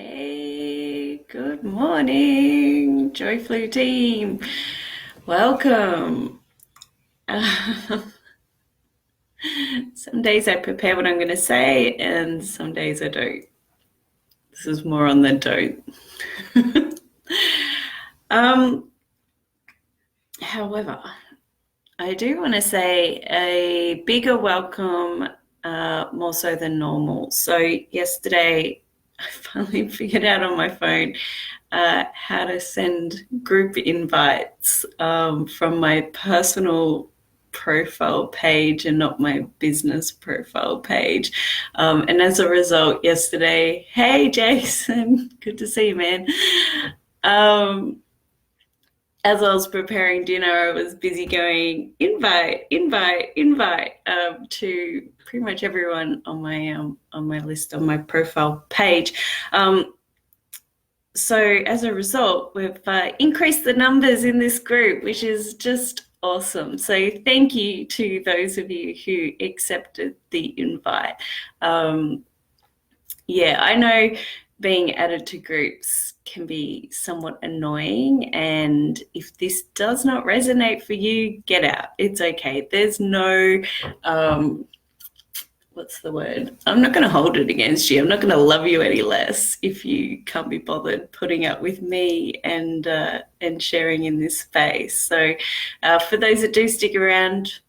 Hey, good morning, Joyflu team. Welcome. Some days I prepare what I'm going to say, and some days I don't. This is more on the don't. However, I do want to say a bigger welcome, more so than normal. So yesterday, I finally figured out on my phone how to send group invites from my personal profile page and not my business profile page. And as a result, yesterday, hey Jason, good to see you, man. As I was preparing dinner, I was busy going invite to pretty much everyone on my list on my profile page. So as a result, we've increased the numbers in this group, which is just awesome. So thank you to those of you who accepted the invite. Yeah, I know being added to groups can be somewhat annoying, and if this does not resonate for you, get out. It's okay. There's no what's the word? I'm not going to hold it against you. I'm not going to love you any less if you can't be bothered putting up with me and sharing in this space. So for those that do stick around,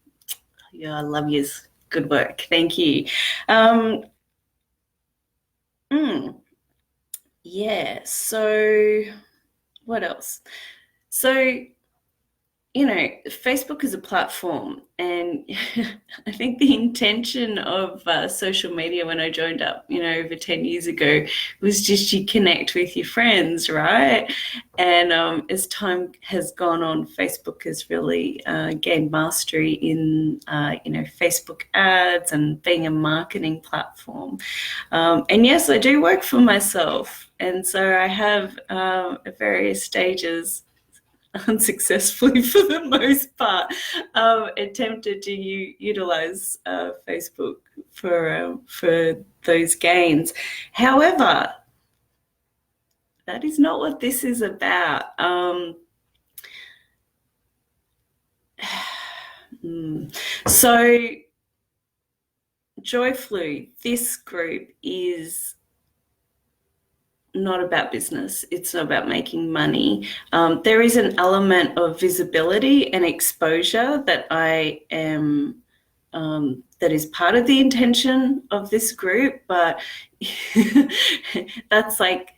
yeah, I love you. Good work. Thank you. Yeah, so what else? So, Facebook is a platform, and I think the intention of social media when I joined up, over 10 years ago was just you connect with your friends, right? And as time has gone on, Facebook has really gained mastery in, Facebook ads and being a marketing platform. And yes, I do work for myself. And so I have at various stages, unsuccessfully for the most part, attempted to utilize Facebook for those gains. However, that is not what this is about. So Joyflu, this group is not about business. It's not about making money. There is an element of visibility and exposure that I am that is part of the intention of this group, but that's like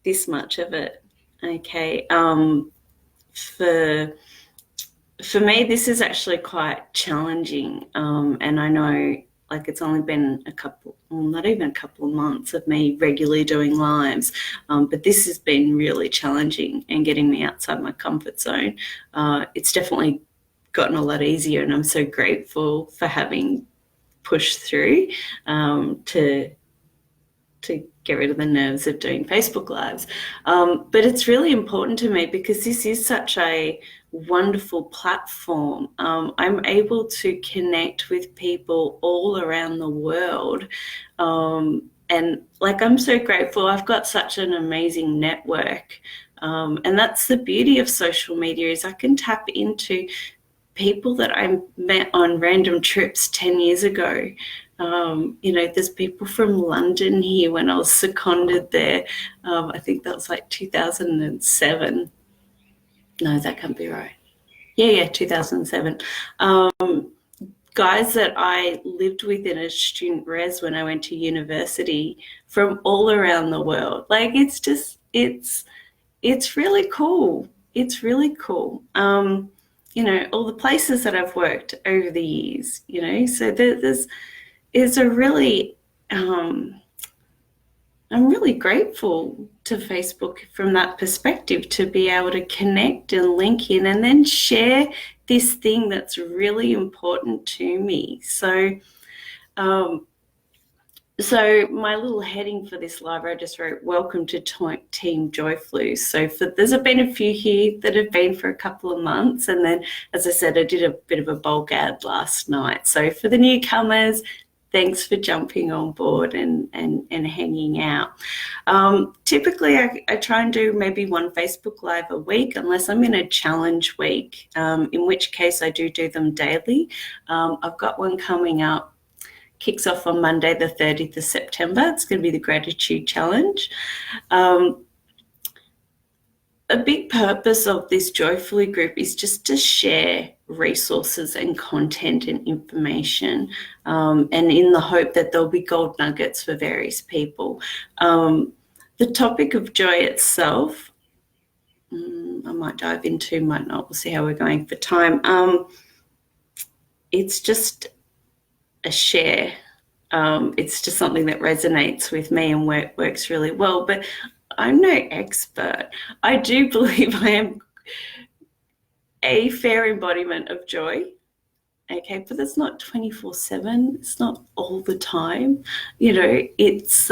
this much of it. Okay. For me, this is actually quite challenging, and I know, like, it's only been not even a couple of months of me regularly doing lives, but this has been really challenging and getting me outside my comfort zone. It's definitely gotten a lot easier, and I'm so grateful for having pushed through to get rid of the nerves of doing Facebook Lives. But it's really important to me because this is such a wonderful platform. I'm able to connect with people all around the world. And I'm so grateful. I've got such an amazing network. And that's the beauty of social media, is I can tap into people that I met on random trips 10 years ago. There's people from London here when I was seconded there. I think that was like 2007. No, that can't be right. Yeah, 2007. Guys that I lived with in a student res when I went to university from all around the world. It's really cool. It's really cool. All the places that I've worked over the years, so it's a really, I'm really grateful to Facebook from that perspective, to be able to connect and link in and then share this thing that's really important to me. So my little heading for this live, I just wrote, welcome to Team Joyflu. So there's been a few here that have been for a couple of months. And then, as I said, I did a bit of a bulk ad last night. So for the newcomers, thanks for jumping on board and hanging out. Typically, I try and do maybe one Facebook Live a week, unless I'm in a challenge week, in which case I do them daily. I've got one coming up, kicks off on Monday, the 30th of September. It's going to be the Gratitude Challenge. A big purpose of this Joyflu group is just to share resources and content and information, and in the hope that there'll be gold nuggets for various people. The topic of joy itself, I might dive into, might not. We'll see how we're going for time. It's just a share. It's just something that resonates with me and works really well. But I'm no expert. I do believe I am a fair embodiment of joy, okay, but it's not 24/7. It's not all the time. You know, it's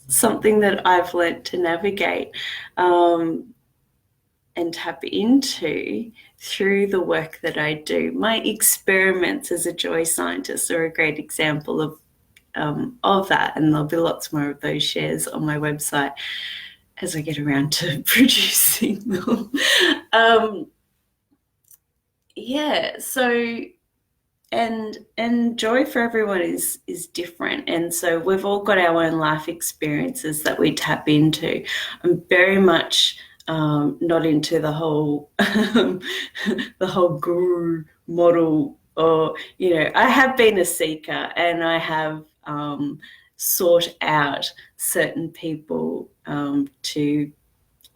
something that I've learnt to navigate and tap into through the work that I do. My experiments as a joy scientist are a great example of that, and there'll be lots more of those shares on my website as I get around to producing them. Yeah, so and joy for everyone is different, and so we've all got our own life experiences that we tap into. I'm very much not into the whole the whole guru model, or, you know, I have been a seeker and I have sought out certain people to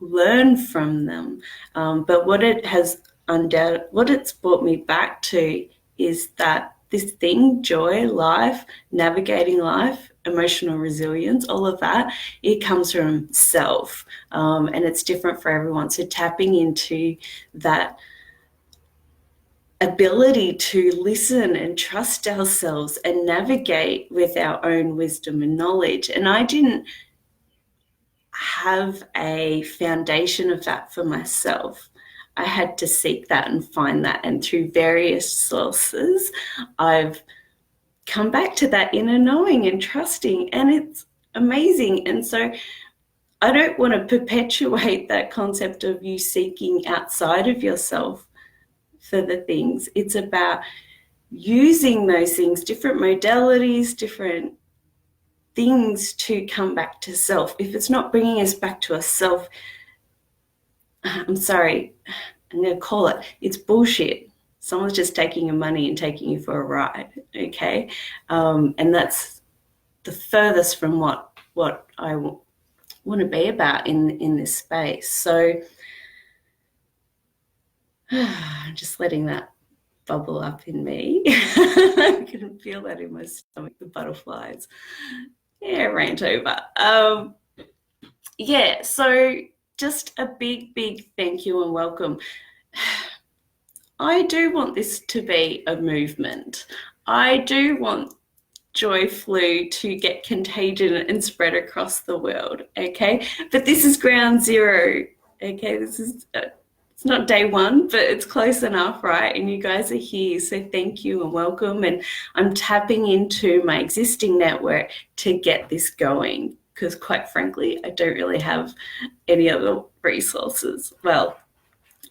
learn from them, but what it's brought me back to is that this thing, joy, life, navigating life, emotional resilience, all of that, it comes from self, and it's different for everyone. So tapping into that ability to listen and trust ourselves and navigate with our own wisdom and knowledge. And I didn't have a foundation of that for myself. I had to seek that and find that, and through various sources I've come back to that inner knowing and trusting, and it's amazing. And so I don't want to perpetuate that concept of you seeking outside of yourself for the things. It's about using those things, different modalities, different things, to come back to self. If it's not bringing us back to a self, I'm sorry, I'm going to call it, it's bullshit. Someone's just taking your money and taking you for a ride, okay? And that's the furthest from what I want to be about in this space. So just letting that bubble up in me. I can feel that in my stomach, the butterflies. Yeah, rant over. Yeah, so just a big thank you and welcome. I do want this to be a movement. I do want Joyflu to get contagion and spread across the world, okay? But this is ground zero, okay? This is it's not day one, but it's close enough, right? And you guys are here, so thank you and welcome. And I'm tapping into my existing network to get this going, because quite frankly, I don't really have any other resources. Well,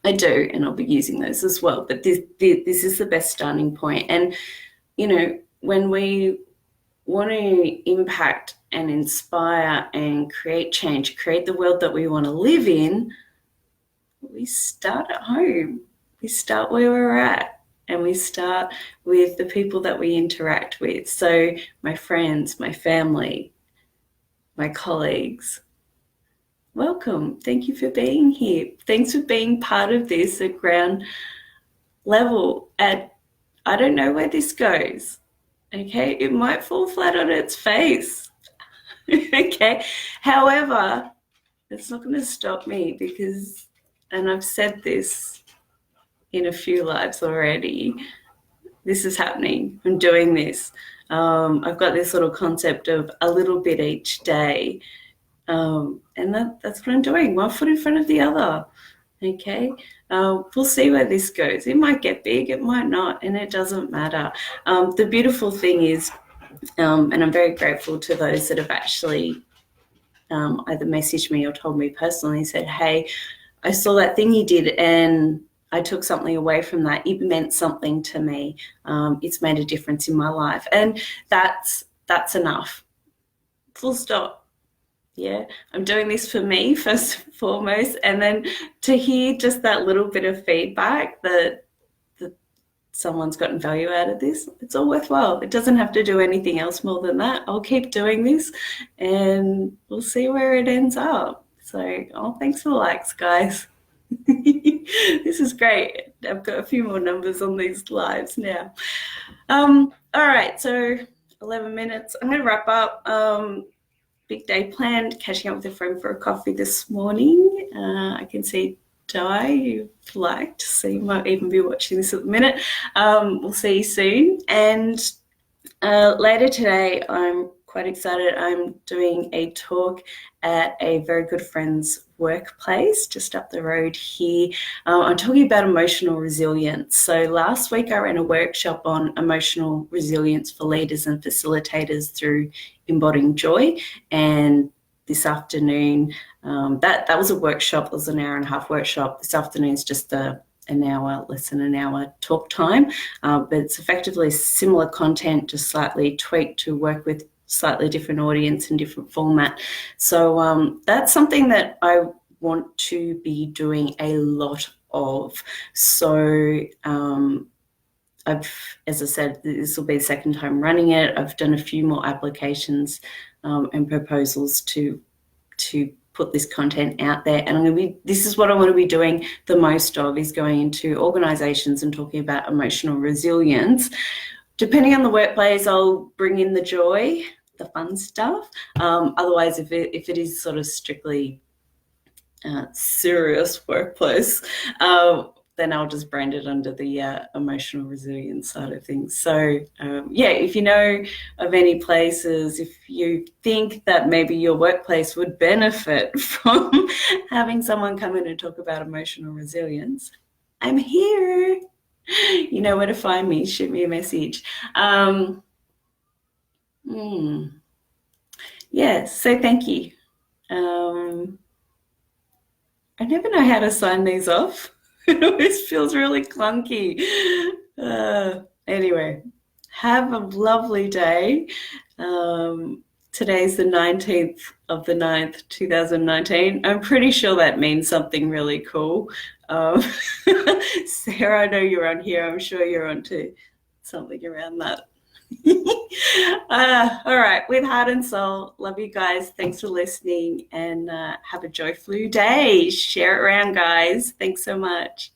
I do, and I'll be using those as well, but this is the best starting point. And, you know, when we want to impact and inspire and create change, create the world that we want to live in, we start at home. We start where we're at, and we start with the people that we interact with. So my friends, my family, my colleagues, welcome. Thank you for being here. Thanks for being part of this at ground level. I don't know where this goes, okay? It might fall flat on its face, okay? However, it's not going to stop me, because, and I've said this in a few lives already, this is happening. I'm doing this. I've got this little concept of a little bit each day. And that's what I'm doing, one foot in front of the other, okay? We'll see where this goes. It might get big, it might not, and it doesn't matter. The beautiful thing is And I'm very grateful to those that have actually either messaged me or told me personally and said, hey, I saw that thing you did and I took something away from that. It meant something to me. It's made a difference in my life. And that's enough. Full stop. Yeah, I'm doing this for me first and foremost. And then to hear just that little bit of feedback that someone's gotten value out of this, it's all worthwhile. It doesn't have to do anything else more than that. I'll keep doing this and we'll see where it ends up. So, thanks for the likes, guys. This is great. I've got a few more numbers on these lives now. All right, so 11 minutes. I'm going to wrap up. Big day planned, catching up with a friend for a coffee this morning. I can see Di, you've liked, so you might even be watching this at the minute. We'll see you soon. And later today, I'm quite excited. I'm doing a talk at a very good friend's workplace just up the road here. I'm talking about emotional resilience. So last week I ran a workshop on emotional resilience for leaders and facilitators through embodying joy, and this afternoon that was a workshop. It was an hour and a half workshop. This afternoon is just an hour, less than an hour talk time, but it's effectively similar content, just slightly tweaked to work with slightly different audience and different format. So that's something that I want to be doing a lot of. So as I said, this will be the second time running it. I've done a few more applications and proposals to put this content out there, and this is what I want to be doing the most of, is going into organizations and talking about emotional resilience. Depending on the workplace, I'll bring in the joy, the fun stuff. Otherwise, if it is sort of strictly serious workplace, then I'll just brand it under the emotional resilience side of things. So if you know of any places, if you think that maybe your workplace would benefit from having someone come in and talk about emotional resilience, I'm here. You know where to find me. Shoot me a message. So thank you. I never know how to sign these off. It always feels really clunky. Anyway, have a lovely day. Today's the 19th of the 9th, 2019. I'm pretty sure that means something really cool. Sarah, I know you're on here. I'm sure you're on to something around that. All right, with heart and soul, love you guys. Thanks for listening, and have a Joyflu day. Share it around, guys. Thanks so much.